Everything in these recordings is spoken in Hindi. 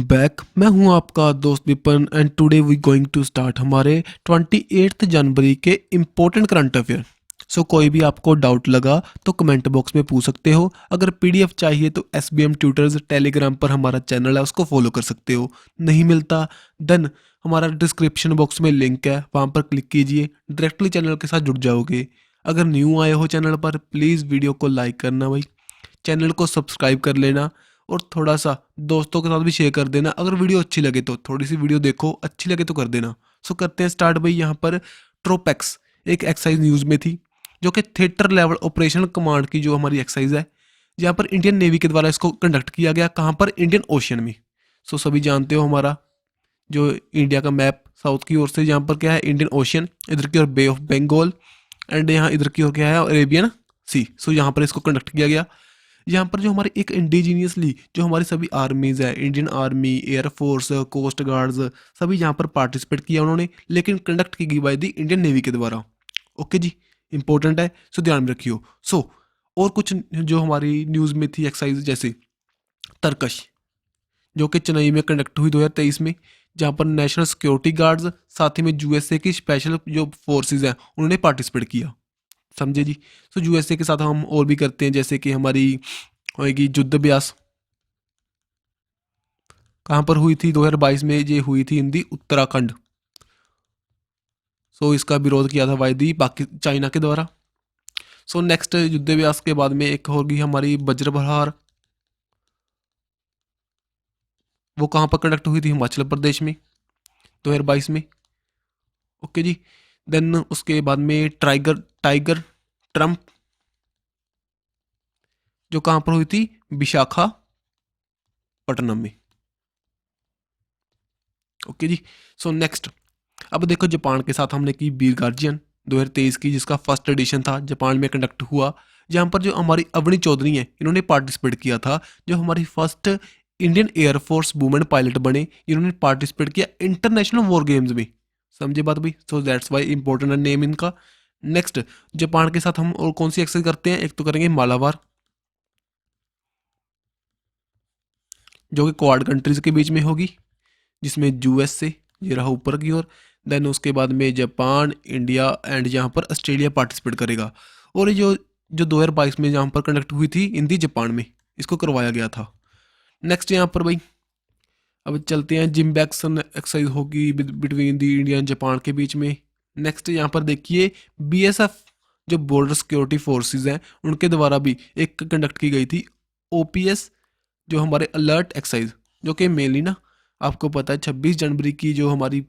बैक। मैं हूं आपका दोस्त Vipan and today we going to start हमारे 28 जनवरी के इम्पोर्टेंट करंट अफेयर। सो कोई भी आपको डाउट लगा तो कमेंट बॉक्स में पूछ सकते हो। अगर पीडीएफ चाहिए तो SBM ट्यूटर्स टेलीग्राम पर हमारा चैनल है, उसको फॉलो कर सकते हो। नहीं मिलता देन हमारा डिस्क्रिप्शन बॉक्स में लिंक है, वहाँ पर क्लिक कीजिए, डायरेक्टली चैनल के साथ जुड़ जाओगे। अगर न्यू आए हो चैनल पर प्लीज़ वीडियो को लाइक करना भाई, चैनल को सब्सक्राइब कर लेना और थोड़ा सा दोस्तों के साथ भी शेयर कर देना। अगर वीडियो अच्छी लगे तो थोड़ी सी वीडियो देखो, अच्छी लगे तो कर देना। सो करते हैं स्टार्ट भाई। यहाँ पर ट्रोपेक्स एक एक्सरसाइज न्यूज़ में थी जो कि थिएटर लेवल ऑपरेशन कमांड की जो हमारी एक्सरसाइज है, जहाँ पर इंडियन नेवी के द्वारा इसको कंडक्ट किया गया। कहाँ पर? इंडियन ओशन में। सो सभी जानते हो हमारा जो इंडिया का मैप साउथ की ओर से यहाँ पर क्या है? इंडियन ओशन, इधर की ओर बे ऑफ बंगाल एंड यहाँ इधर की ओर क्या है? अरेबियन सी। सो यहाँ पर इसको कंडक्ट किया गया। यहाँ पर जो हमारी एक इंडिजीनियसली जो हमारी सभी आर्मीज है, Indian army, air force, coast guards, सभी यहाँ पर पार्टिसिपेट किया उन्होंने, लेकिन कंडक्ट की गई बाय दी इंडियन नेवी के द्वारा। ओके जी, इंपॉर्टेंट है, सो ध्यान में रखियो। सो और कुछ जो हमारी न्यूज़ में थी एक्सरसाइज, जैसे तरकश जो कि चेन्नई में कंडक्ट हुई 2023 में, जहाँ पर नेशनल सिक्योरिटी गार्ड्स साथ ही में यूएसए की स्पेशल जो फोर्सेज हैं उन्होंने पार्टिसिपेट किया। समझे जी। सो यूएसए के साथ हम और भी करते हैं, जैसे कि हमारी होएगी युद्ध अभ्यास। कहाँ पर हुई थी? 2022 में ये हुई थी इन दी उत्तराखंड। सो इसका विरोध किया था वायदी चाइना के द्वारा। सो नेक्स्ट युद्ध अभ्यास के बाद में एक होगी हमारी वज्र प्रहार। वो कहाँ पर कंडक्ट हुई थी? हिमाचल प्रदेश में 2022 में। ओके जी। देन उसके बाद में टाइगर टाइगर ट्रम्प जो कहाँ पर हुई थी? विशाखापट्टनम में। ओके जी। सो नेक्स्ट अब देखो, जापान के साथ हमने की वीर गार्जियन 2023 की, जिसका फर्स्ट एडिशन था, जापान में कंडक्ट हुआ। जहाँ पर जो हमारी अवनी चौधरी हैं इन्होंने पार्टिसिपेट किया था, जो हमारी first Indian air force women pilot बने, इन्होंने पार्टिसिपेट किया इंटरनेशनल वॉर गेम्स में। समझे बात भाई? So that's why important name इनका। नेक्स्ट जापान के साथ हम और कौन सी एक्सरसाइज करते हैं? एक तो करेंगे मालाबार, जो कि क्वाड कंट्रीज के बीच में होगी, जिसमें यूएसए ये रहा ऊपर की ओर। देन उसके बाद में जापान, इंडिया एंड यहाँ पर ऑस्ट्रेलिया पार्टिसिपेट करेगा। और ये जो जो 2022 में यहाँ पर कंडक्ट हुई थी हिंदी जापान में, इसको करवाया गया था। नेक्स्ट यहाँ पर भाई अब चलते हैं, जिम्बैक्सन एक्सरसाइज होगी between the India and Japan के बीच में। नेक्स्ट यहाँ पर देखिए BSF जो बॉर्डर सिक्योरिटी फोर्सेस हैं उनके द्वारा भी एक कंडक्ट की गई थी OPS जो हमारे अलर्ट एक्सरसाइज, जो कि मेनली ना आपको पता है 26 जनवरी की जो हमारी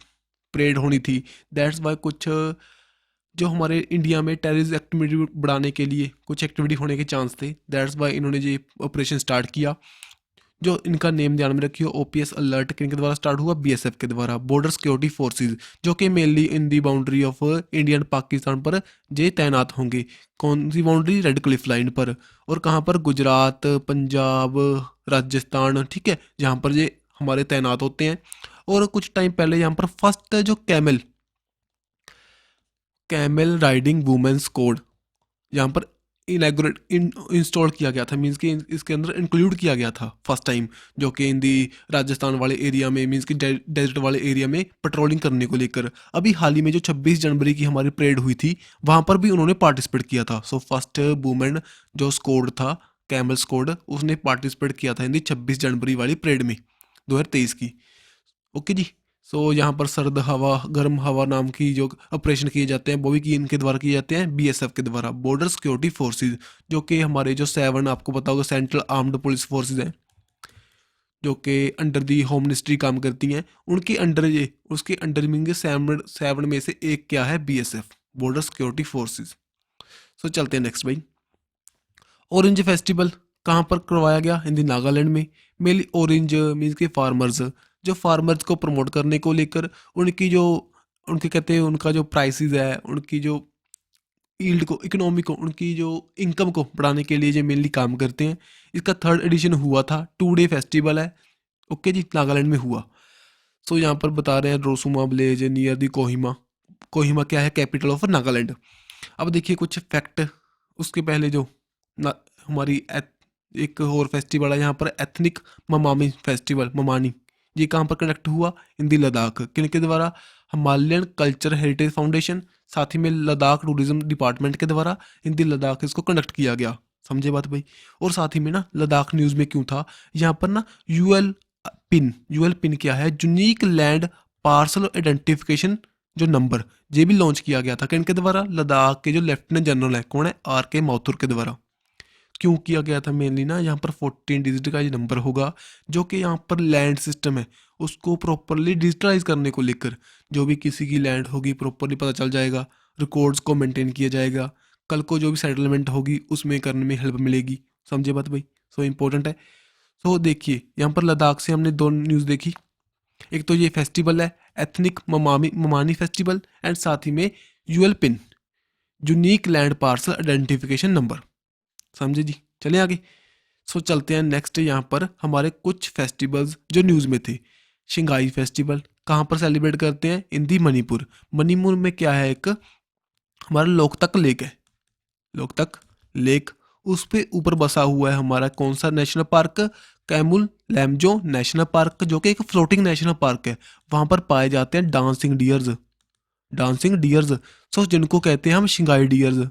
परेड होनी थी। दैट्स वाई कुछ जो हमारे इंडिया में टेररिस्ट एक्टिविटी बढ़ाने के लिए कुछ एक्टिविटी होने के चांस थे। दैट्स वाई इन्होंने ये ऑपरेशन स्टार्ट किया। जो इनका नेम ध्यान में रखियो, OPS अलर्ट किनके द्वारा स्टार्ट हुआ? BSF के द्वारा, बॉर्डर सिक्योरिटी फोर्सेज, जो कि mainly in the boundary of India and Pakistan पर जे तैनात होंगे। कौन सी बाउंड्री? रेड क्लिफ लाइन पर। और कहाँ पर? गुजरात, पंजाब, राजस्थान, ठीक है, जहाँ पर ये हमारे तैनात होते हैं। और कुछ टाइम पहले यहाँ पर फर्स्ट जो camel camel riding womens code यहाँ पर इनैगोरेट इंस्टॉल किया गया था, मीन्स कि इसके अंदर इंक्लूड किया गया था फर्स्ट टाइम, जो कि इन दी राजस्थान वाले एरिया में, मीन्स कि डेजर्ट वाले एरिया में पेट्रोलिंग करने को लेकर। अभी हाल ही में जो 26 जनवरी की हमारी परेड हुई थी वहाँ पर भी उन्होंने पार्टिसिपेट किया था। सो फर्स्ट वुमेन जो स्कोड था, कैमल स्कोड, उसने पार्टिसिपेट किया था इन दी 26 जनवरी वाली परेड में 2023 की। ओके जी। सो यहाँ पर सर्द हवा गर्म हवा नाम की जो ऑपरेशन किए जाते हैं वो भी इनके द्वारा किए जाते हैं, BSF के द्वारा, बॉर्डर सिक्योरिटी फोर्सेज, जो कि हमारे जो 7 आपको पता होगा सेंट्रल आर्म्ड पुलिस फोर्सेज हैं, जो कि अंडर दी होम मिनिस्ट्री काम करती हैं, उनके अंडर ये उसके अंडर में 7 में से एक क्या है? BSF, border security forces. So चलते हैं नेक्स्ट भाई। ऑरेंज फेस्टिवल कहाँ पर करवाया गया? हिंदी नागालैंड में। मेनली ऑरेंज मीन्स के फार्मर्स, जो फार्मर्स को प्रमोट करने को लेकर उनकी जो उनके कहते हैं उनका जो प्राइसेस है, उनकी जो ईल्ड को, इकोनॉमी को, उनकी जो इनकम को बढ़ाने के लिए जो मेनली काम करते हैं। इसका 3rd एडिशन हुआ था, 2 डे फेस्टिवल है। ओके जी, नागालैंड में हुआ। सो यहाँ पर बता रहे हैं Rusoma village near the Kohima. Kohima क्या है? Capital of Nagaland. अब देखिए कुछ फैक्ट उसके पहले जो हमारी एक और फेस्टिवल है यहाँ पर, एथनिक ममामी फेस्टिवल, ममानी, ये कहाँ पर कंडक्ट हुआ? इन दी लद्दाख। किनके द्वारा? हिमालयन कल्चर हेरिटेज फाउंडेशन, साथ ही में लद्दाख टूरिज्म डिपार्टमेंट के द्वारा इन दी लद्दाख इसको कंडक्ट किया गया। समझे बात भाई? और साथ ही में ना लद्दाख न्यूज़ में क्यों था? यहाँ पर ना यूएल पिन क्या है? यूनिक लैंड पार्सल आइडेंटिफिकेशन जो नंबर, ये भी लॉन्च किया गया था किनके द्वारा? लद्दाख के जो लेफ्टिनेंट जनरल है, कौन है? RK माथुर के द्वारा। क्यों किया गया था? मेनली ना यहाँ पर 14 डिजिट का ये नंबर होगा, जो कि यहाँ पर लैंड सिस्टम है उसको प्रॉपरली डिजिटलाइज करने को लेकर, जो भी किसी की लैंड होगी प्रॉपरली पता चल जाएगा, रिकॉर्ड्स को मेंटेन किया जाएगा, कल को जो भी सेटलमेंट होगी उसमें करने में हेल्प मिलेगी। समझे बात भाई? सो इम्पोर्टेंट है। सो देखिए यहाँ पर लद्दाख से हमने दो न्यूज़ देखी, एक तो ये फेस्टिवल है एथनिक ममानी फेस्टिवल, एंड साथ ही में ULPIN unique land parcel identification number. समझे जी? चलें आगे। सो चलते हैं नेक्स्ट। यहाँ पर हमारे कुछ फेस्टिवल्स जो न्यूज़ में थे। शिंगाई फेस्टिवल कहाँ पर सेलिब्रेट करते हैं? इन दी मणिपुर। मणिपुर में क्या है? एक हमारा लोकतक लेक है, लोकतक लेक, उस पे ऊपर बसा हुआ है हमारा कौन सा नेशनल पार्क? कैमुल लैमजो नेशनल पार्क, जो कि एक फ्लोटिंग नेशनल पार्क है। वहाँ पर पाए जाते हैं डांसिंग डियर्स, सो जिनको कहते हैं हम Shanghai dears.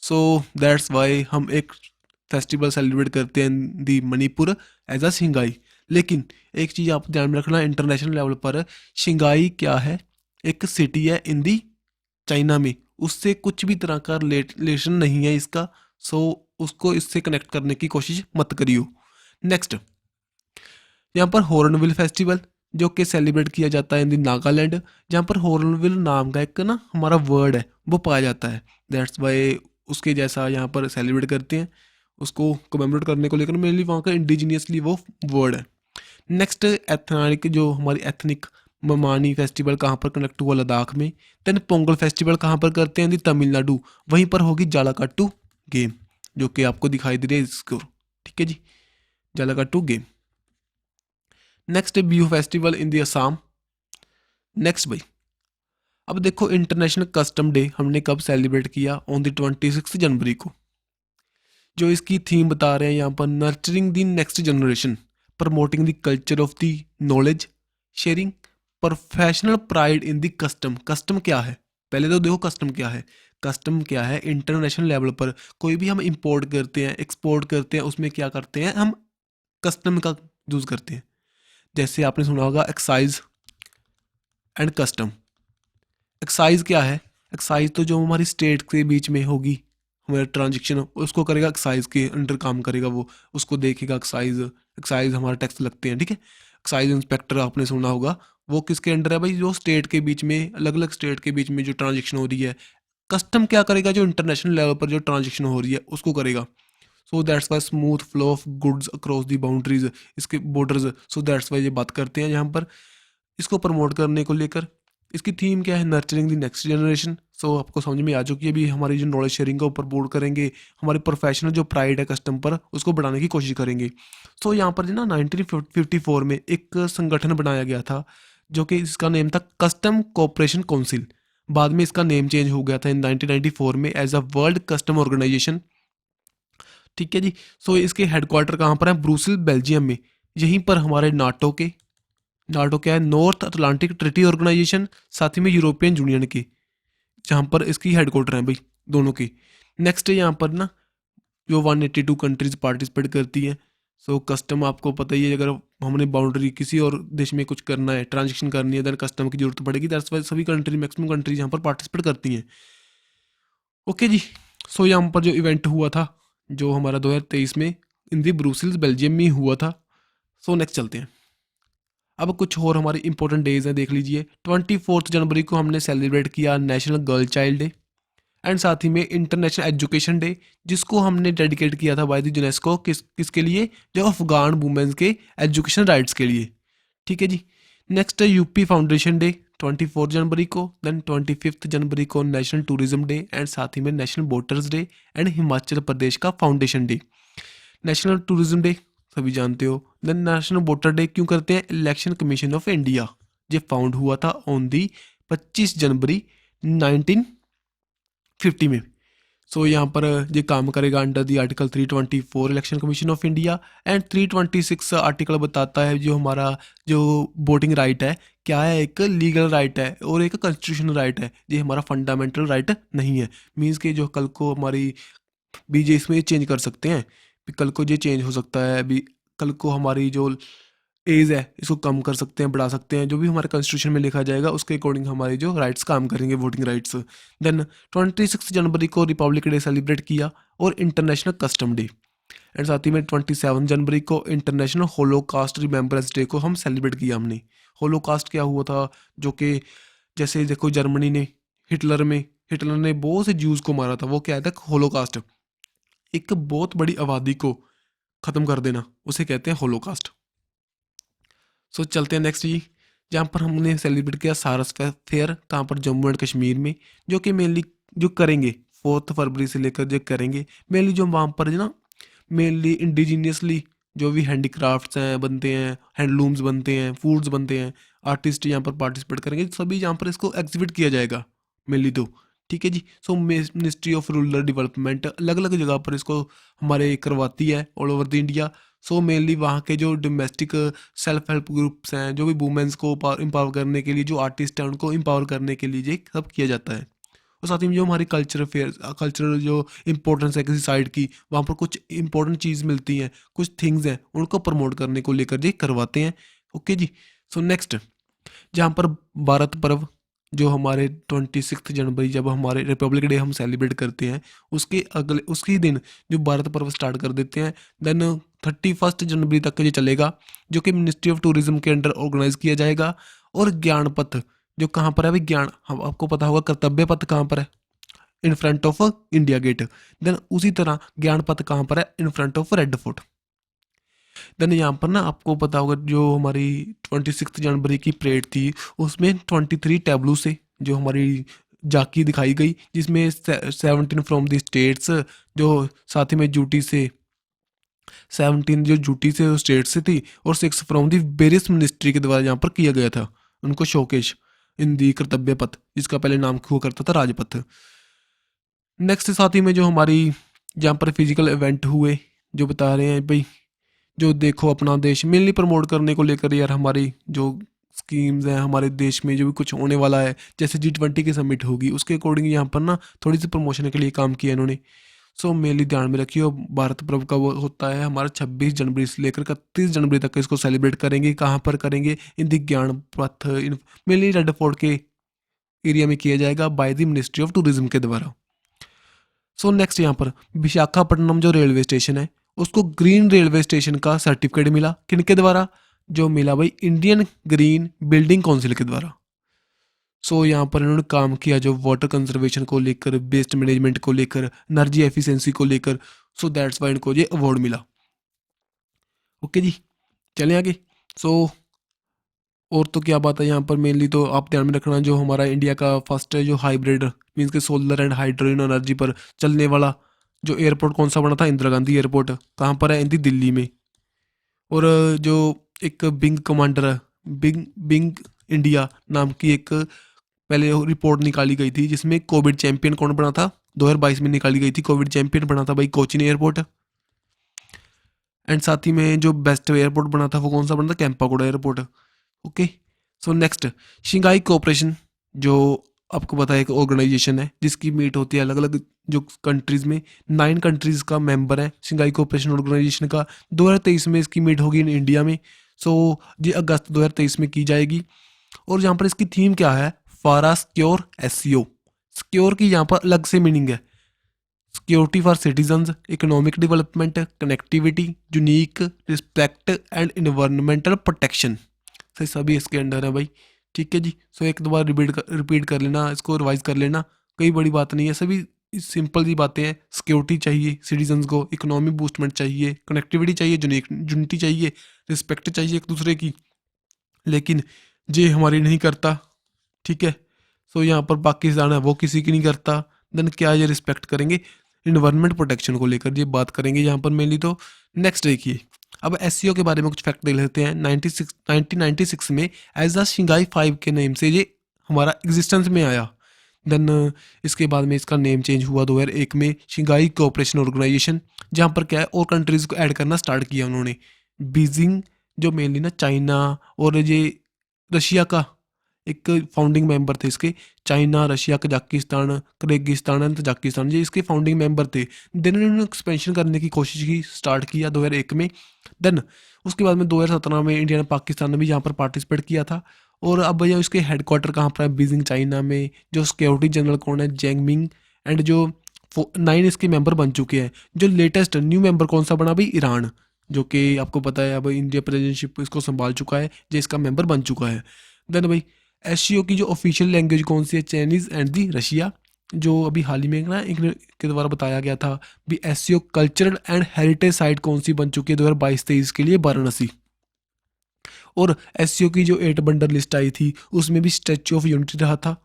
So that's why हम एक फेस्टिवल सेलिब्रेट करते हैं दी मणिपुर एज अ शिंगाई। लेकिन एक चीज़ आप ध्यान में रखना, इंटरनेशनल लेवल पर शिंगाई क्या है? एक सिटी है इन दी चाइना में, उससे कुछ भी तरह का रिलेशन नहीं है इसका। सो उसको इससे कनेक्ट करने की कोशिश मत करियो। नेक्स्ट यहाँ पर हॉर्नबिल फेस्टिवल जो कि सेलिब्रेट किया जाता है इन दी नागालैंड, जहाँ पर हॉर्नबिल नाम का एक ना हमारा वर्ड है वो पाया जाता है। दैट्स वाई उसके जैसा यहाँ पर सेलिब्रेट करते हैं, उसको कमेमोरेट करने को लेकर मेनली वहाँ का इंडिजीनियसली वो वर्ड है। नेक्स्ट एथनिक जो हमारी एथनिक ममानी फेस्टिवल कहाँ पर कंडक्ट हुआ? लद्दाख में। देन पोंगल फेस्टिवल कहाँ पर करते हैं? दी तमिलनाडु। वहीं पर होगी जालाकाट्टू गेम, जो कि आपको दिखाई दे रही है इसको। ठीक है जी, Jallikattu game. Next Bihu festival in the Assam. Next भाई अब देखो इंटरनेशनल कस्टम डे हमने कब सेलिब्रेट किया? ऑन दी 26 जनवरी को। जो इसकी थीम बता रहे हैं यहाँ पर, nurturing the next generation, promoting the culture of the knowledge sharing, professional pride in the custom. Custom क्या है? पहले तो देखो कस्टम क्या है। कस्टम क्या है? इंटरनेशनल लेवल पर कोई भी हम इंपोर्ट करते हैं, एक्सपोर्ट करते हैं, उसमें क्या करते हैं हम? कस्टम का यूज़ करते हैं। जैसे आपने सुना होगा एक्साइज एंड कस्टम। एक्साइज क्या है? एक्साइज तो जो हमारी स्टेट के बीच में होगी हमारा ट्रांजेक्शन, उसको करेगा एक्साइज के अंडर काम करेगा वो, उसको देखेगा एक्साइज हमारा टैक्स लगते हैं। ठीक है, एक्साइज इंस्पेक्टर आपने सुना होगा, वो किसके अंडर है भाई? जो स्टेट के बीच में, अलग अलग स्टेट के बीच में जो ट्रांजेक्शन हो रही है। कस्टम क्या करेगा? जो इंटरनेशनल लेवल पर जो ट्रांजेक्शन हो रही है उसको करेगा। So that's why smooth flow of goods across the boundaries, इसके बॉर्डर्स। सो दैट्स वाई ये बात करते हैं यहाँ पर इसको प्रमोट करने को लेकर। इसकी थीम क्या है? Nurturing the next generation. So आपको समझ में आ चुकी है अभी। हमारी जो नॉलेज शेयरिंग का ऊपर बोर्ड करेंगे, हमारी प्रोफेशनल जो प्राइड है कस्टम पर, उसको बढ़ाने की कोशिश करेंगे। सो यहाँ पर ना 1954 में एक संगठन बनाया गया था, जो कि इसका नेम था कस्टम कोऑपरेशन काउंसिल। बाद में इसका नेम चेंज हो गया था इन 1994 में as a world custom organisation. ठीक है जी। सो इसके हेडक्वार्टर कहाँ पर है? ब्रुसेल बेल्जियम में। यहीं पर हमारे नाटो क्या है? नॉर्थ अटलांटिक ट्रीटी ऑर्गेनाइजेशन, साथ ही में यूरोपियन यूनियन की, जहाँ पर इसकी हेडक्वार्टर है भाई दोनों की। नेक्स्ट यहाँ पर ना जो 182 कंट्रीज पार्टिसिपेट करती हैं। सो कस्टम आपको पता ही है, अगर हमने बाउंड्री किसी और देश में कुछ करना है, ट्रांजेक्शन करनी है, देन कस्टम की जरूरत पड़ेगी। दैट्स वाई सभी कंट्री, मैक्सिमम कंट्रीज यहाँ पर पार्टिसिपेट करती हैं। ओके जी। सो यहाँ पर जो इवेंट हुआ था जो हमारा 2023 में इन दी ब्रुसेल्स बेल्जियम में हुआ था। सो नेक्स्ट चलते हैं। अब कुछ और हमारे इंपॉर्टेंट डेज हैं, देख लीजिए। 24 जनवरी को हमने सेलिब्रेट किया national girl child day, and साथ ही में इंटरनेशनल एजुकेशन डे, जिसको हमने डेडिकेट किया था बाय द यूनेस्को। किसके लिए? जो अफगान वुमेन्स के एजुकेशन राइट्स के लिए। ठीक है जी। नेक्स्ट है यूपी फाउंडेशन डे 24 जनवरी को। देन 25 जनवरी को नेशनल टूरिज्म डे, एंड साथ ही में national voters day and Himachal Pradesh का foundation day. National tourism day सभी जानते हो। देन नेशनल वोटर डे क्यों करते हैं? इलेक्शन कमीशन ऑफ इंडिया ये फाउंड हुआ था ऑन दी 25 जनवरी 1950 में। सो यहाँ पर ये काम करेगा under the article 324 election commission of India and 326 article बताता है जो हमारा जो वोटिंग राइट है क्या है, एक लीगल राइट है और एक कॉन्स्टिट्यूशनल राइट है, ये हमारा फंडामेंटल राइट नहीं है। मीन्स कि जो कल को हमारी बीजे इसमें चेंज कर सकते हैं, भी कल को ये चेंज हो सकता है, अभी कल को हमारी जो एज है इसको कम कर सकते हैं, बढ़ा सकते हैं, जो भी हमारे कॉन्स्टिट्यूशन में लिखा जाएगा उसके अकॉर्डिंग हमारे जो राइट्स काम करेंगे, वोटिंग राइट्स। देन 26 जनवरी को रिपब्लिक डे सेलिब्रेट किया और इंटरनेशनल कस्टम डे, एंड साथ ही में 27 जनवरी को इंटरनेशनल होलोकास्ट रिमेम्बरेंस डे को हम सेलिब्रेट किया हमने। होलोकास्ट क्या हुआ था, जो कि जैसे देखो जर्मनी ने हिटलर ने बहुत से ज्यूज को मारा था, वो क्या था होलोकास्ट, एक बहुत बड़ी आबादी को ख़त्म कर देना, उसे कहते हैं होलोकास्ट। सो चलते हैं नेक्स्ट जी, जहाँ पर हमने सेलिब्रेट किया सारस फेयर, कहाँ पर जम्मू एंड कश्मीर में, जो कि मेनली जो करेंगे 4 फरवरी से लेकर जो करेंगे मेनली जो वहाँ पर ना मेनली इंडिजीनियसली जो भी हैंडीक्राफ्ट्स हैं बनते हैं, हैंडलूम्स बनते हैं, फूड्स बनते हैं, आर्टिस्ट यहाँ पर पार्टिसिपेट करेंगे, सभी यहाँ पर इसको एग्जिबिट किया जाएगा मेनली तो। ठीक है जी। So ministry of rural development अलग अलग जगह पर इसको हमारे करवाती है all over the India. So mainly वहाँ के जो डोमेस्टिक सेल्फ हेल्प ग्रुप्स हैं, जो भी वुमेंस को एम्पावर करने के लिए, जो आर्टिस्ट हैं उनको एम्पावर करने के लिए ये सब किया जाता है। और साथ ही में जो हमारी कल्चरल जो इम्पोर्टेंस है किसी साइड की, वहाँ पर कुछ इंपॉर्टेंट चीज़ मिलती हैं, कुछ थिंग्स हैं, उनको प्रमोट करने को लेकर ये करवाते हैं। ओके जी। सो नेक्स्ट, जहाँ पर भारत पर्व जो हमारे 26 जनवरी जब हमारे रिपब्लिक डे हम सेलिब्रेट करते हैं, उसके दिन जो भारत पर्व स्टार्ट कर देते हैं, देन 31 जनवरी तक ये चलेगा, जो कि मिनिस्ट्री ऑफ टूरिज्म के अंडर ऑर्गेनाइज किया जाएगा। और ज्ञान पथ जो कहाँ पर है भाई, ज्ञान हम आपको पता होगा कर्तव्य पथ कहाँ पर है, in front of India gate. Then उसी तरह ज्ञान पथ कहाँ पर है, in front of red fort. Then यहाँ पर ना आपको पता होगा जो हमारी 26 जनवरी की परेड थी, उसमें 23 टैबलू से जो हमारी झांकी दिखाई गई, जिसमें 17 फ्रॉम द स्टेट्स, जो साथ ही में ड्यूटी से 17 जो ड्यूटी से स्टेट से थी, और 6 फ्रॉम दी वेरियस मिनिस्ट्री के द्वारा यहाँ पर किया गया था उनको शोकेश इन दी कर्तव्य पथ, जिसका पहले नाम हुआ करता था राजपथ। नेक्स्ट साथ ही में जो हमारी जहाँ पर फिजिकल इवेंट हुए, जो बता रहे हैं भाई, जो देखो अपना देश मेनली प्रमोट करने को लेकर यार, हमारी जो स्कीम्स हैं हमारे देश में जो भी कुछ होने वाला है, जैसे G20 की समिट होगी, उसके अकॉर्डिंग यहाँ पर ना थोड़ी सी प्रमोशन के लिए काम किया इन्होंने। सो मेनली ध्यान में रखिए, भारत पर्व का वो होता है हमारा 26 जनवरी से लेकर 31 जनवरी तक इसको सेलिब्रेट करेंगे। कहाँ पर करेंगे, इन दी ज्ञान पथ, इन मेनली रेड फोर्ट के एरिया में किया जाएगा by the ministry of tourism के द्वारा। सो नेक्स्ट यहाँ पर विशाखापट्टनम जो रेलवे स्टेशन है, उसको ग्रीन रेलवे स्टेशन का सर्टिफिकेट मिला, किनके द्वारा, जो मिला भाई इंडियन ग्रीन बिल्डिंग काउंसिल के द्वारा। सो यहाँ पर इन्होंने काम किया जो वाटर कंजर्वेशन को लेकर, वेस्ट मैनेजमेंट को लेकर, एनर्जी एफिशिएंसी को लेकर, सो दैट्स वाई इनको ये अवार्ड मिला। ओके जी, चलें आगे। सो और तो क्या बात है यहाँ पर, मेनली तो आप ध्यान में रखना जो हमारा इंडिया का फर्स्ट जो हाइब्रिड मीन्स के सोलर एंड हाइड्रोजन एनर्जी पर चलने वाला जो एयरपोर्ट कौन सा बना था, इंदिरा गांधी एयरपोर्ट, कहाँ पर है, इंदी दिल्ली में। और जो एक बिंग कमांडर है, बिंग इंडिया नाम की एक पहले रिपोर्ट निकाली गई थी, जिसमें कोविड चैंपियन कौन बना था, 2022 में निकाली गई थी, कोविड चैंपियन बना था भाई कोचिन एयरपोर्ट। एंड साथ ही में जो बेस्ट एयरपोर्ट बना था वो कौन सा बना था, Kempegowda airport. Okay. So next, Shanghai cooperation जो आपको पता है एक ऑर्गेनाइजेशन है जिसकी मीट होती है अलग अलग जो कंट्रीज़ में, 9 कंट्रीज़ का मेंबर है शंघाई कोऑपरेशन ऑर्गेनाइजेशन का। 2023 में इसकी मीट होगी इन इंडिया में। सो ये अगस्त 2023 में की जाएगी। और यहाँ पर इसकी थीम क्या है, फारा सिक्योर एससीओ। सिक्योर की यहाँ पर अलग से मीनिंग है, security for citizens, economic development, connectivity, unique, respect and environmental protection, से सभी इसके अंडर है भाई। ठीक है जी। सो एक दो बार रिपीट कर लेना, इसको रिवाइज कर लेना, कोई बड़ी बात नहीं है, सभी सिंपल सी बातें हैं। सिक्योरिटी चाहिए सिटीजन्स को, इकोनॉमी बूस्टमेंट चाहिए, कनेक्टिविटी चाहिए, यूनिटी चाहिए, रिस्पेक्ट चाहिए एक दूसरे की, लेकिन ये हमारी नहीं करता। ठीक है। सो यहाँ पर पाकिस्तान है वो किसी की नहीं करता, देन क्या ये रिस्पेक्ट करेंगे, इन्वायरमेंट प्रोटेक्शन को लेकर ये बात करेंगे यहाँ पर मेनली। तो नेक्स्ट देखिए, अब एससीओ के बारे में कुछ फैक्ट देख लेते हैं। 1996 में एज द शंघाई 5 के नेम से ये हमारा एग्जिस्टेंस में आया। देन इसके बाद में इसका नेम चेंज हुआ 2001 में शंघाई कोऑपरेशन ऑर्गेनाइजेशन, जहाँ पर क्या है और कंट्रीज़ को ऐड करना स्टार्ट किया उन्होंने। बीजिंग जो मेनली ना चाइना और ये रशिया का एक फाउंडिंग मेंबर थे इसके। China, Russia, Kazakhstan, Kyrgyzstan and Tajikistan ये इसके फाउंडिंग मेंबर थे। देन उन्होंने एक्सपेंशन करने की कोशिश की, स्टार्ट किया 2001 में। देन उसके बाद में 2017 में इंडिया ने, पाकिस्तान ने भी यहाँ पर पार्टिसिपेट किया था। और अब भैया इसके हेडक्वार्टर कहाँ पर है? बीजिंग चाइना में। जो सिक्योरिटी जनरल कौन है? जैंगमिंग। एंड जो 9 इसके मेंबर बन चुके हैं। जो लेटेस्ट न्यू मेंबर कौन सा बना भाई? ईरान, जो कि आपको पता है अब इंडिया प्रेसिडेंटशिप इसको संभाल चुका है, जो इसका मेंबर बन चुका है। देन भाई एससीओ की जो ऑफिशियल लैंग्वेज कौन सी है? Chinese and the Russia. जो अभी हाल ही में ना एक के द्वारा बताया गया था भी, SCO cultural and heritage site कौन सी बन चुकी है 2022-23 के लिए? वाराणसी। और एससीओ की जो 8 बंडर लिस्ट आई थी उसमें भी स्टैच्यू ऑफ यूनिटी रहा था,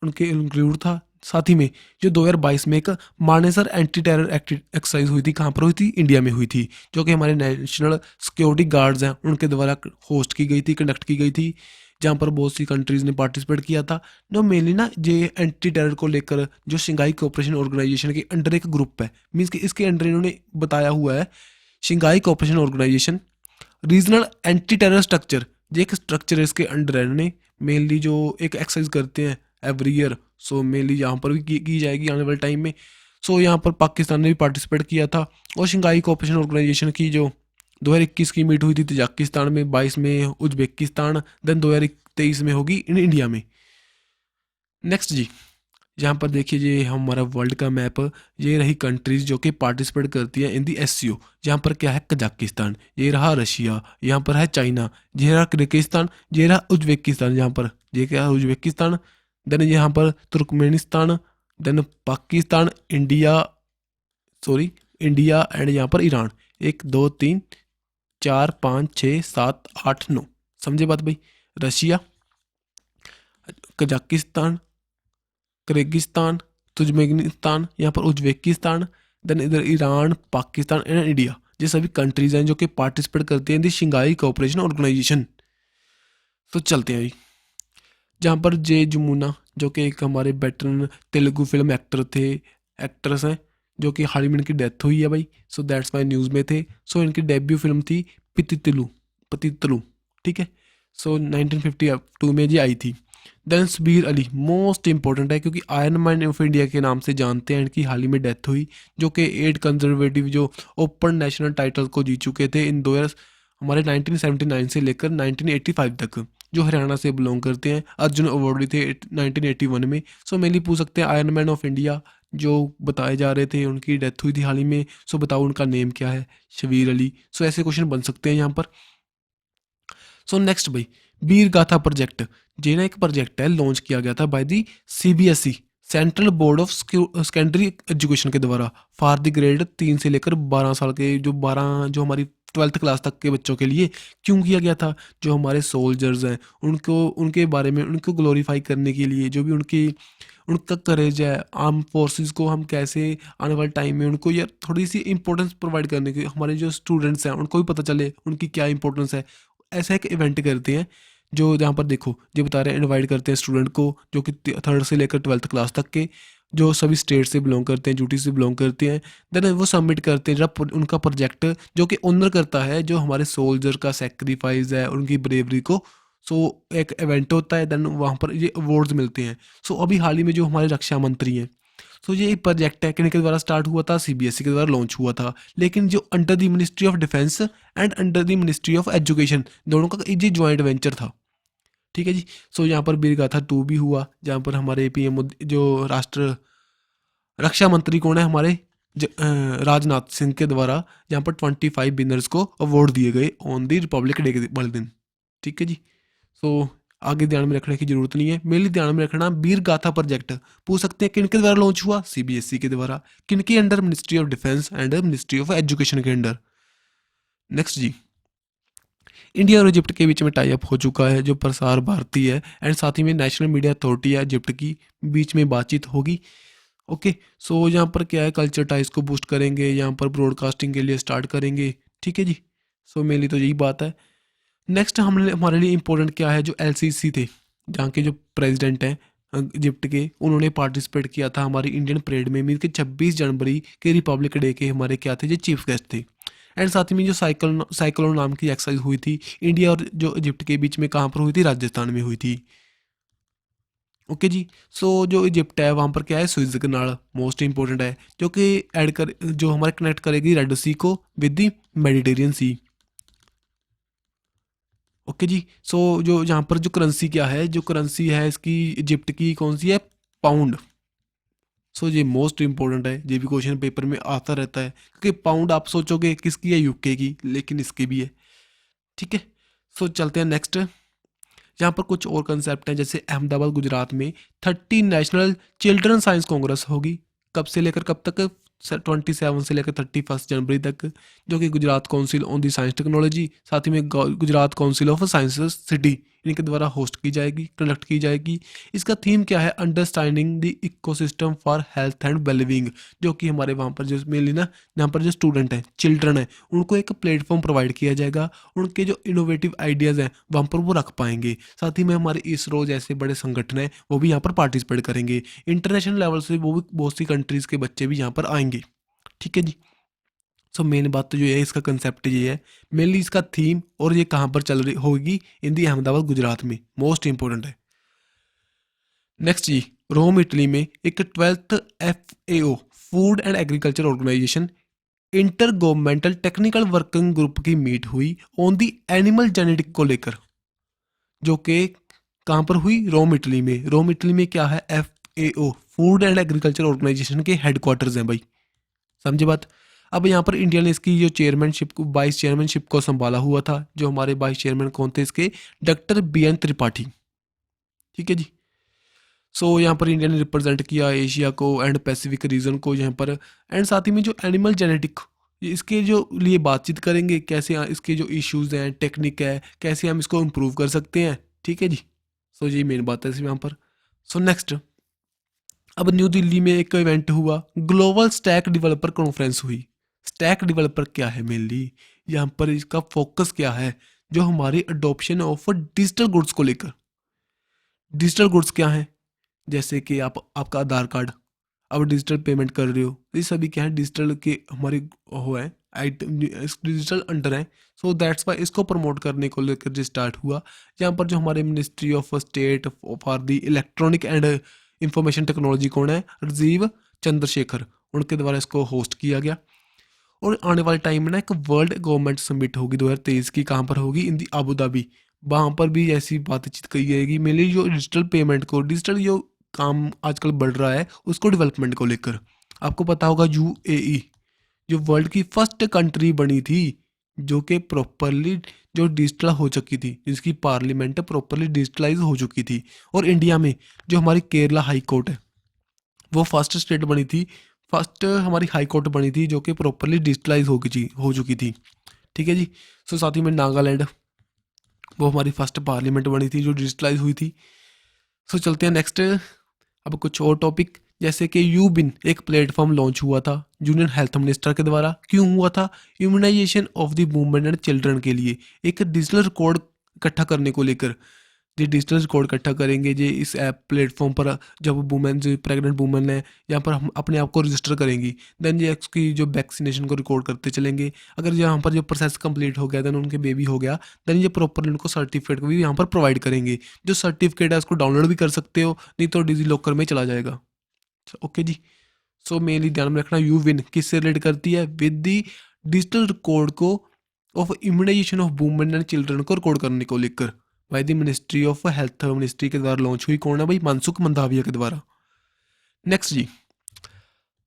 उनके इंक्लूड था। साथ ही में जो 2022 में एक मानेसर एंटी टेरर एक्सरसाइज हुई थी, कहाँ पर हुई थी? इंडिया में हुई थी, जो कि हमारे नेशनल सिक्योरिटी गार्ड्स हैं उनके द्वारा होस्ट की गई थी, कंडक्ट की गई थी, जहाँ पर बहुत सी कंट्रीज़ ने पार्टिसिपेट किया था। जो मेनली ना ये एंटी टेरर को लेकर जो शंघाई कोऑपरेशन ऑर्गेनाइजेशन के अंडर एक ग्रुप है, मीन्स कि इसके अंडर इन्होंने बताया हुआ है Shanghai cooperation organisation regional anti terror structure. ये एक स्ट्रक्चर है इसके अंडर है। इन्होंने मेनली जो एक एक्सरसाइज करते हैं एवरी ईयर, सो मेनली यहाँ पर भी की जाएगी आने वाले टाइम में। सो यहाँ पर पाकिस्तान ने भी पार्टिसिपेट किया था। और शंघाई कोऑपरेशन ऑर्गेनाइजेशन की जो 2021 की मीट हुई थी तजाकिस्तान में, 22 में उज्बेकिस्तान, देन 2023 में होगी इन इंडिया में। नेक्स्ट जी, यहाँ पर देखिए ये हमारा वर्ल्ड का मैप, ये रही कंट्रीज जो कि पार्टिसिपेट करती है इन दी एससीओ। यहाँ पर क्या है? कजाकिस्तान, ये रहा रशिया, यहाँ पर है चाइना, ये रहा किर्गिस्तान, ये रहा उज्बेकिस्तान, यहाँ पर ये क्या है? उज्बेकिस्तान। देन यहाँ पर Turkmenistan, then Pakistan, India, sorry India and यहाँ पर ईरान। 1 2 3 4 5 6 7 8 9, समझे बात भाई? रशिया, कजाकिस्तान, किर्गिस्तान, तुर्कमेनिस्तान, यहाँ पर उज्बेकिस्तान, देन इधर ईरान, पाकिस्तान एंड इंडिया, ये सभी कंट्रीज हैं जो कि पार्टिसिपेट करती हैं इन दी शंघाई कोऑपरेशन ऑर्गेनाइजेशन। तो चलते हैं जी, जहाँ पर जे जमुना जो कि एक हमारे वेटरन तेलुगु फिल्म एक्टर थे, एक्ट्रेस हैं, जो कि हाल ही में इनकी डेथ हुई है भाई। सो दैट्स वाई न्यूज़ में थे। सो इनकी डेब्यू फिल्म थी पितितलु, पतितलु, ठीक है। सो 1952 में जी आई थी। Then Sabir Ali most important है, क्योंकि आयरन मैन ऑफ इंडिया के नाम से जानते हैं। इनकी हाल ही में डेथ हुई, जो कि 8 कंजर्वेटिव जो ओपन नेशनल टाइटल को जीत चुके थे इन 2000 हमारे 1979 से लेकर 1985 तक, जो हरियाणा से बिलोंग करते हैं। अर्जुन अवार्ड भी थे 1981 में। सो मेनली पूछ सकते हैं आयरन मैन ऑफ इंडिया जो बताए जा रहे थे, उनकी डेथ हुई थी हाल ही में। सो बताओ उनका नेम क्या है? शबीर अली। सो ऐसे क्वेश्चन बन सकते हैं यहाँ पर। सो नेक्स्ट भाई, वीर गाथा प्रोजेक्ट, ये ना एक प्रोजेक्ट है लॉन्च किया गया था by the CBSE, central board of secondary education के द्वारा, फॉर द ग्रेड 3 से लेकर 12 साल के, जो हमारी 12th क्लास तक के बच्चों के लिए। क्यों किया गया था? जो हमारे सोल्जर्स हैं उनको, उनके बारे में, उनको ग्लोरीफाई करने के लिए, जो भी उनका करेज है, आर्म फोर्सेस को हम कैसे आने वाले टाइम में उनको यार थोड़ी सी इंपॉर्टेंस प्रोवाइड करने की, हमारे जो स्टूडेंट्स हैं उनको भी पता चले उनकी क्या इंपॉर्टेंस है। ऐसा एक इवेंट करते हैं, जो जहाँ पर देखो ये बता रहे हैं, इनवाइट करते हैं स्टूडेंट को जो कि 3rd से लेकर 12th क्लास तक के, जो सभी स्टेट से बिलोंग करते हैं, यूटी से बिलोंग करते हैं। देन वो सबमिट करते हैं जब उनका प्रोजेक्ट, जो कि ऑनर करता है जो हमारे सोल्जर का सेक्रीफाइस है, उनकी ब्रेवरी को। सो एक इवेंट होता है, देन वहाँ पर ये अवार्ड्स मिलते हैं। सो अभी हाल ही में जो हमारे रक्षा मंत्री हैं, सो ये एक प्रोजेक्ट है किन के द्वारा स्टार्ट हुआ था? सीबीएसई के द्वारा लॉन्च हुआ था, लेकिन जो under the ministry of defence and under the ministry of education, दोनों का ये ज्वाइंट वेंचर था, ठीक है जी। सो यहाँ पर वीर गाथा 2 भी हुआ, जहाँ पर हमारे पीएम जो राष्ट्र रक्षा मंत्री कौन है? हमारे राजनाथ सिंह के द्वारा, जहाँ पर 25 विनर्स को अवार्ड दिए गए ऑन दी रिपब्लिक डे के वाले दिन, ठीक है जी। सो आगे ध्यान में रखने की जरूरत नहीं है, मेनली ध्यान में रखना वीर गाथा प्रोजेक्ट। पूछ सकते हैं किन के द्वारा लॉन्च हुआ? सीबीएसई के द्वारा। किन के under? Ministry of defence and ministry of education के अंडर। नेक्स्ट जी, इंडिया और इजिप्ट के बीच में टाई अप हो चुका है, जो प्रसार भारती है एंड साथ ही में नेशनल मीडिया अथॉरिटी है इजिप्ट की, बीच में बातचीत होगी। ओके, सो यहाँ पर क्या है, कल्चर टाइज को बूस्ट करेंगे, यहाँ पर ब्रॉडकास्टिंग के लिए स्टार्ट करेंगे, ठीक है जी। सो मेनली तो यही बात है। नेक्स्ट हमारे लिए इम्पोर्टेंट क्या है? जो एलसीसी थे, जहाँ के जो प्रेसिडेंट हैं इजिप्ट के, उन्होंने पार्टिसिपेट किया था हमारी इंडियन परेड में। मीन के 26 जनवरी के रिपब्लिक डे के हमारे क्या थे, जो चीफ गेस्ट थे। एंड साथ ही में जो साइक्लोन नाम की एक्सरसाइज हुई थी इंडिया और जो इजिप्ट के बीच में, कहाँ पर हुई थी, राजस्थान में हुई थी। ओके जी। सो जो इजिप्ट है वहाँ पर क्या है, सुएज कनाल मोस्ट इंपॉर्टेंट है, जो कि ऐड कर जो हमारे कनेक्ट करेगी रेड सी को with the Mediterranean sea. Okay जी। सो जो यहाँ पर जो करेंसी क्या है, जो करेंसी है इसकी इजिप्ट की कौन सी है, पाउंड। सो ये मोस्ट इंपॉर्टेंट है, ये भी क्वेश्चन पेपर में आता रहता है, क्योंकि पाउंड आप सोचोगे किसकी है, यूके की, लेकिन इसकी भी है। ठीक है। सो चलते हैं नेक्स्ट। यहाँ पर कुछ और कंसेप्ट हैं, जैसे अहमदाबाद गुजरात में 30 नेशनल चिल्ड्रन साइंस कांग्रेस होगी। कब से लेकर कब तक, 27 से लेकर 31 जनवरी तक, जो कि Gujarat council on the science technology, साथ ही में Gujarat council of science city, इनके द्वारा होस्ट की जाएगी, कंडक्ट की जाएगी। इसका थीम क्या है, understanding the ecosystem for health and wellbeing, जो कि हमारे वहाँ पर जो मेनली ना, यहाँ पर जो स्टूडेंट हैं, चिल्ड्रन हैं, उनको एक प्लेटफॉर्म प्रोवाइड किया जाएगा, उनके जो इनोवेटिव आइडियाज़ हैं वहाँ पर वो रख पाएंगे। साथ ही में हमारे इसरो जैसे बड़े संगठन हैं वो भी यहाँ पर पार्टिसिपेट करेंगे। इंटरनेशनल लेवल से वो भी बहुत सी कंट्रीज़ के बच्चे भी यहाँ पर आएंगे। ठीक है जी। सो मेन बात तो जो है, इसका कंसेप्ट ये है मेनली, इसका थीम, और ये कहाँ पर चल रही होगी, इन दी अहमदाबाद गुजरात में, मोस्ट इंपॉर्टेंट है। नेक्स्ट जी, रोम इटली में एक 12th FAO food and agriculture organisation intergovernmental technical working group की मीट हुई ऑन दी एनिमल जेनेटिक को लेकर, जो कि कहाँ पर हुई, रोम इटली में। रोम इटली में क्या है, FAO food and agriculture organisation के हेडक्वार्टर्स हैं भाई, समझे बात। अब यहाँ पर इंडिया ने इसकी जो चेयरमैनशिप को, वाइस चेयरमैनशिप को संभाला हुआ था। जो हमारे वाइस चेयरमैन कौन थे इसके, डॉक्टर BN त्रिपाठी। ठीक है जी। सो यहाँ पर इंडिया ने रिप्रेजेंट किया एशिया को एंड पैसिफिक रीजन को यहाँ पर। एंड साथ ही में जो एनिमल जेनेटिक, इसके जो लिए बातचीत करेंगे, कैसे इसके जो इश्यूज हैं, टेक्निक है, कैसे हम इसको इम्प्रूव कर सकते हैं। ठीक है जी। सो यही मेन बात है इस यहाँ पर। सो नेक्स्ट, अब न्यू दिल्ली में एक इवेंट हुआ, ग्लोबल स्टैक डेवलपर कॉन्फ्रेंस हुई। स्टैक डेवलपर क्या है मेनली, यहाँ पर इसका फोकस क्या है, जो हमारी अडोप्शन ऑफ डिजिटल गुड्स को लेकर। डिजिटल गुड्स क्या है, जैसे कि आपका आधार कार्ड, अब डिजिटल पेमेंट कर रहे हो, ये सभी क्या है, डिजिटल के हमारे हो है, आइटम डिजिटल अंडर है। सो दैट्स वाई इसको प्रमोट करने को लेकर जो स्टार्ट हुआ, यहाँ पर जो हमारे ministry of state for the electronic and information technology कौन है, राजीव चंद्रशेखर, उनके द्वारा इसको होस्ट किया गया। और आने वाले टाइम में ना एक वर्ल्ड गवर्नमेंट समिट होगी 2023 की, कहाँ पर होगी, इन दी आबू धाबी। वहाँ पर भी ऐसी बातचीत की जाएगी, मेनली जो डिजिटल पेमेंट को, डिजिटल जो काम आजकल बढ़ रहा है उसको डेवलपमेंट को लेकर। आपको पता होगा UAE जो वर्ल्ड की फर्स्ट कंट्री बनी थी, जो कि प्रॉपरली जो डिजिटल हो चुकी थी, जिसकी पार्लियामेंट प्रॉपरली डिजिटलाइज हो चुकी थी। और इंडिया में जो हमारी केरला हाई कोर्ट है, वो फर्स्ट स्टेट बनी थी, फर्स्ट हमारी हाई कोर्ट बनी थी, जो कि प्रॉपरली डिजिटलाइज हो चुकी थी। ठीक है जी। सो साथ ही में नागालैंड, वो हमारी फर्स्ट पार्लियामेंट बनी थी जो डिजिटलाइज हुई थी। सो चलते हैं नेक्स्ट। अब कुछ और टॉपिक, जैसे कि यूबिन एक प्लेटफॉर्म लॉन्च हुआ था यूनियन हेल्थ मिनिस्टर के द्वारा। क्यों हुआ था, immunisation of the women and children के लिए, एक डिजिटल रिकॉर्ड इकट्ठा करने को लेकर। जो डिजिटल रिकॉर्ड इकट्ठा करेंगे जे इस ऐप प्लेटफॉर्म पर, जब वुमेन जो प्रेग्नेंट वुमेन है यहाँ पर हम अपने आप को रजिस्टर करेंगी, देन ये उसकी जो वैक्सीनेशन को रिकॉर्ड करते चलेंगे। अगर यहाँ पर जो प्रोसेस कंप्लीट हो गया, देन उनके बेबी हो गया, देन ये प्रॉपरली उनको सर्टिफिकेट भी यहाँ पर प्रोवाइड करेंगे। जो सर्टिफिकेट है उसको डाउनलोड भी कर सकते हो, नहीं तो डिजी लॉकर में चला जाएगा। ओके जी। सो मेनली ध्यान में रखना, यू विन किससे रिलेट करती है, विद दी डिजिटल रिकॉर्ड को of immunisation of women and children को रिकॉर्ड करने को लेकर, भाई the ministry of health ministry के द्वारा लॉन्च हुई। कौन है भाई, मनसुख मंडाविया के द्वारा। नेक्स्ट जी,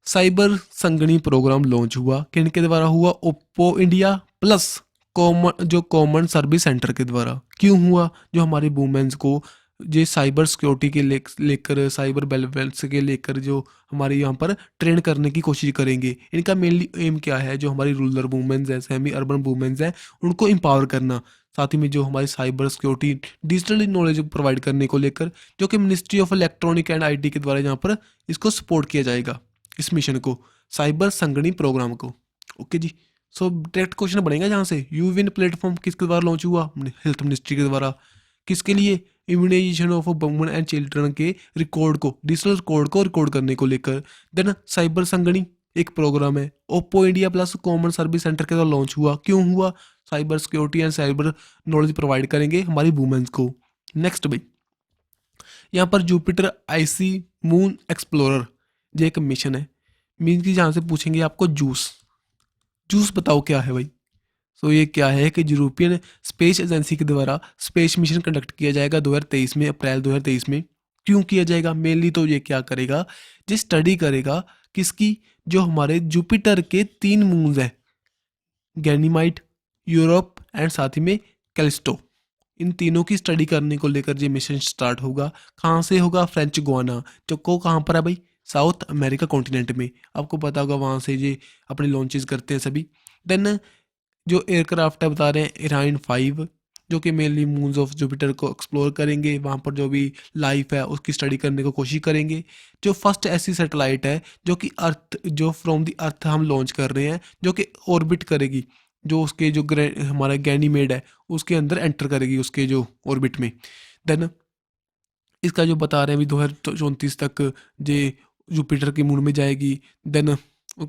साइबर संगनी प्रोग्राम लॉन्च हुआ, किनके द्वारा हुआ, Oppo India plus common service centre के द्वारा। क्यों हुआ, जो हमारी वुमेन्स को ये साइबर सिक्योरिटी के लेकर साइबर वेलफेयर के लेकर जो हमारे यहाँ पर ट्रेन करने की कोशिश करेंगे। इनका मेनली एम क्या है, जो हमारी रूरल वुमेन्स हैं, सेमी अर्बन वुमेन्स हैं, उनको एम्पावर करना। साथ ही में जो हमारी cyber security digital knowledge provide करने को लेकर, जो कि ministry of electronic and IT के द्वारा यहाँ पर इसको सपोर्ट किया जाएगा, इस मिशन को, साइबर संगनी प्रोग्राम को। ओके जी। सो डायरेक्ट क्वेश्चन बनेगा जहाँ से, यूविन प्लेटफॉर्म किसके द्वारा लॉन्च हुआ, हेल्थ मिनिस्ट्री के द्वारा। किसके लिए, immunisation of women and children के रिकॉर्ड को, डिजिटल रिकॉर्ड को रिकॉर्ड करने को लेकर। देन साइबर संगनी एक प्रोग्राम है। Oppo India plus common service centre के द्वारा लॉन्च हुआ। क्यों हुआ? Cyber security and cyber knowledge provide करेंगे हमारी वुमेन्स को। नेक्स्ट भाई, यहाँ पर जुपिटर आईसी मून एक्सप्लोरर ये एक मिशन है। मीन की जहाँ से पूछेंगे आपको जूस बताओ क्या है भाई। सो ये क्या है कि यूरोपियन स्पेस एजेंसी के द्वारा स्पेस मिशन कंडक्ट किया जाएगा 2023 में, अप्रैल 2023 में। क्यों किया जाएगा? मेनली तो ये क्या करेगा, ये स्टडी करेगा किसकी, जो हमारे जुपिटर के 3 मून्स हैं, गैनीमाइड, यूरोप एंड साथ ही में कैलिस्टो। इन तीनों की स्टडी करने को लेकर ये मिशन स्टार्ट होगा। कहाँ से होगा? फ्रेंच गुआना, जो को कहाँ पर है भाई? साउथ अमेरिका कॉन्टिनेंट में। आपको पता होगा वहाँ से ये अपने लॉन्चेस करते हैं सभी। देन जो एयरक्राफ्ट है बता रहे हैं इराइन 5, जो कि मेनली मून्स ऑफ जुपिटर को एक्सप्लोर करेंगे, वहाँ पर जो भी लाइफ है उसकी स्टडी करने को कोशिश करेंगे। जो फर्स्ट ऐसी सैटेलाइट है जो कि अर्थ, जो फ्रॉम द अर्थ हम लॉन्च कर रहे हैं, जो कि ऑर्बिट करेगी, जो उसके जो हमारा गैनीमेड है उसके अंदर एंटर करेगी, उसके जो ऑर्बिट में। देन इसका जो बता रहे हैं अभी 2034 तक ये जुपिटर के मून में जाएगी। देन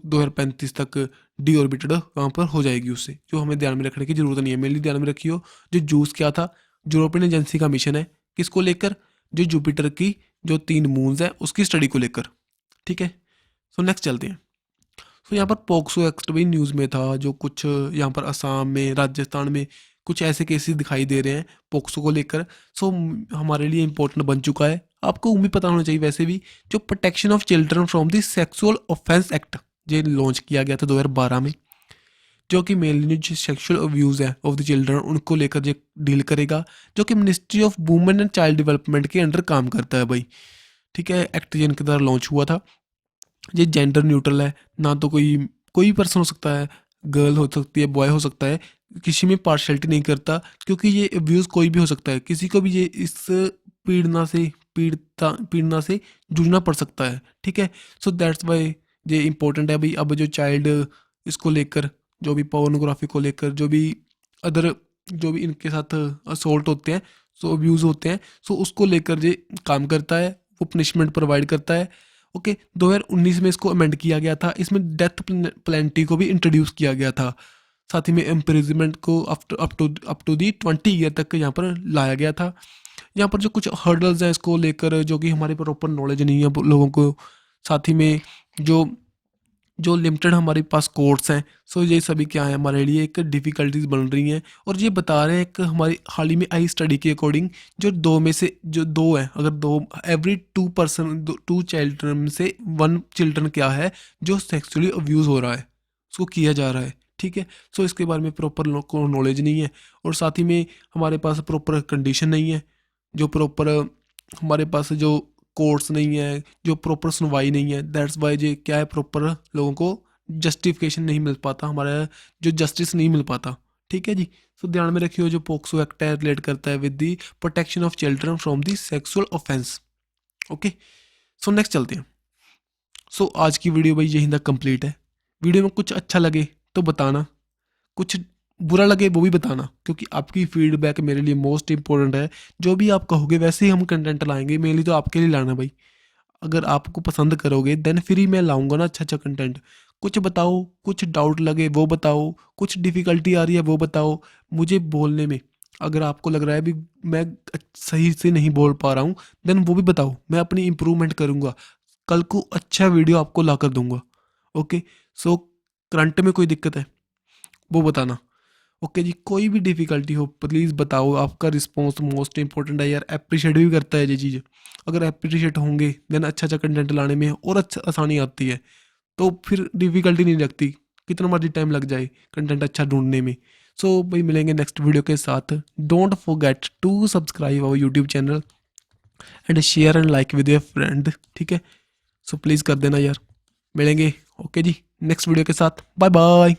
2035 तक डी ऑर्बिटेड वहाँ पर हो जाएगी उससे। जो हमें ध्यान में रखने की जरूरत नहीं है, मेनली ध्यान में रखियो जो जूस क्या था, यूरोपियन एजेंसी का मिशन है। किसको लेकर? जो जुपिटर की जो 3 मून्स हैं उसकी स्टडी को लेकर। ठीक है, सो नेक्स्ट चलते हैं। सो यहाँ पर पोक्सो एक्ट भी न्यूज़ में था, जो कुछ यहाँ पर असम में, राजस्थान में कुछ ऐसे केसेस दिखाई दे रहे हैं पोक्सो को लेकर। सो हमारे लिए इंपॉर्टेंट बन चुका है। आपको उम्मीद पता होना चाहिए वैसे भी, जो protection of children from the sexual offence act ये लॉन्च किया गया था 2012 में, जो कि मेनली जो सेक्सुअल अब्यूज़ है ऑफ द चिल्ड्रन उनको लेकर ये डील करेगा, जो कि ministry of women and child development के अंडर काम करता है भाई। ठीक है, एक्ट जिनके द्वारा लॉन्च हुआ था। ये जेंडर न्यूट्रल है, ना तो कोई पर्सन हो सकता है, गर्ल हो सकती है, बॉय हो सकता है, किसी में पार्शलिटी नहीं करता, क्योंकि ये अब्यूज़ कोई भी हो सकता है। किसी को भी ये इस पीड़ना से जूझना पड़ सकता है। ठीक है, सो दैट्स वाई ये इम्पोर्टेंट है भाई। अब जो चाइल्ड इसको लेकर, जो भी पोर्नोग्राफी को लेकर, जो भी अदर जो भी इनके साथ असोल्ट होते हैं, सो अब्यूज़ होते हैं, सो उसको लेकर ये काम करता है, वो पनिशमेंट प्रोवाइड करता है। ओके, 2019 में इसको अमेंड किया गया था। इसमें डेथ पेनल्टी को भी इंट्रोड्यूस किया गया था। साथ ही में इम्प्रिजमेंट को अप टू दी 20 ईयर तक यहाँ पर लाया गया था। यहाँ पर जो कुछ हर्डल्स हैं इसको लेकर, जो कि हमारे प्रॉपर नॉलेज नहीं है लोगों को, साथ ही में जो लिमिटेड हमारे पास कोर्स हैं, सो ये सभी क्या है हमारे लिए एक डिफ़िकल्टीज बन रही हैं। और ये बता रहे हैं एक हमारी हाल ही में आई स्टडी के अकॉर्डिंग, जो 2 में से जो 2 है, अगर 2 एवरी 2 चिल्ड्रन में से 1 चिल्ड्रन क्या है जो सेक्सुअली अब्यूज़ हो रहा है, उसको किया जा रहा है। ठीक है, सो इसके बारे में प्रॉपर को नॉलेज नहीं है, और साथ ही में हमारे पास प्रॉपर कंडीशन नहीं है, जो प्रॉपर हमारे पास जो कोर्ट्स नहीं है, जो प्रॉपर सुनवाई नहीं है। दैट्स वाई ये क्या है, प्रॉपर लोगों को जस्टिफिकेशन नहीं मिल पाता, हमारा जो जस्टिस नहीं मिल पाता। ठीक है जी, सो ध्यान में रखियो जो पोक्सो एक्ट है रिलेट करता है with the protection of children from the sexual offence. Okay, so next चलते हैं। सो आज की वीडियो भाई यहीं तक कंप्लीट है। वीडियो में कुछ अच्छा लगे तो बताना, कुछ बुरा लगे वो भी बताना, क्योंकि आपकी फीडबैक मेरे लिए मोस्ट इंपॉर्टेंट है। जो भी आप कहोगे वैसे ही हम कंटेंट लाएंगे, मेनली तो आपके लिए लाना भाई। अगर आपको पसंद करोगे देन फिर ही मैं लाऊंगा ना अच्छा कंटेंट। कुछ बताओ, कुछ डाउट लगे वो बताओ, कुछ डिफ़िकल्टी आ रही है वो बताओ मुझे बोलने में। अगर आपको लग रहा है भी मैं सही से नहीं बोल पा रहा हूँ, देन वो भी बताओ, मैं अपनी इम्प्रूवमेंट करूँगा, कल को अच्छा वीडियो आपको ला कर दूँगा। ओके, सो करंट में कोई दिक्कत है वो बताना। ओके जी, कोई भी डिफ़िकल्टी हो प्लीज़ बताओ, आपका रिस्पॉन्स मोस्ट इंपॉर्टेंट है यार, अप्रिशिएट भी करता है ये चीज़। अगर अप्रिशिएट होंगे देन अच्छा कंटेंट लाने में और अच्छा आसानी आती है, तो फिर डिफ़िकल्टी नहीं लगती, कितना मर्जी टाइम लग जाए कंटेंट अच्छा ढूंढने में। सो भाई मिलेंगे नेक्स्ट वीडियो के साथ। Don't forget to subscribe our YouTube channel and share and like with your friend. ठीक है, सो प्लीज़ कर देना यार। मिलेंगे ओके जी नेक्स्ट वीडियो के साथ। Bye bye.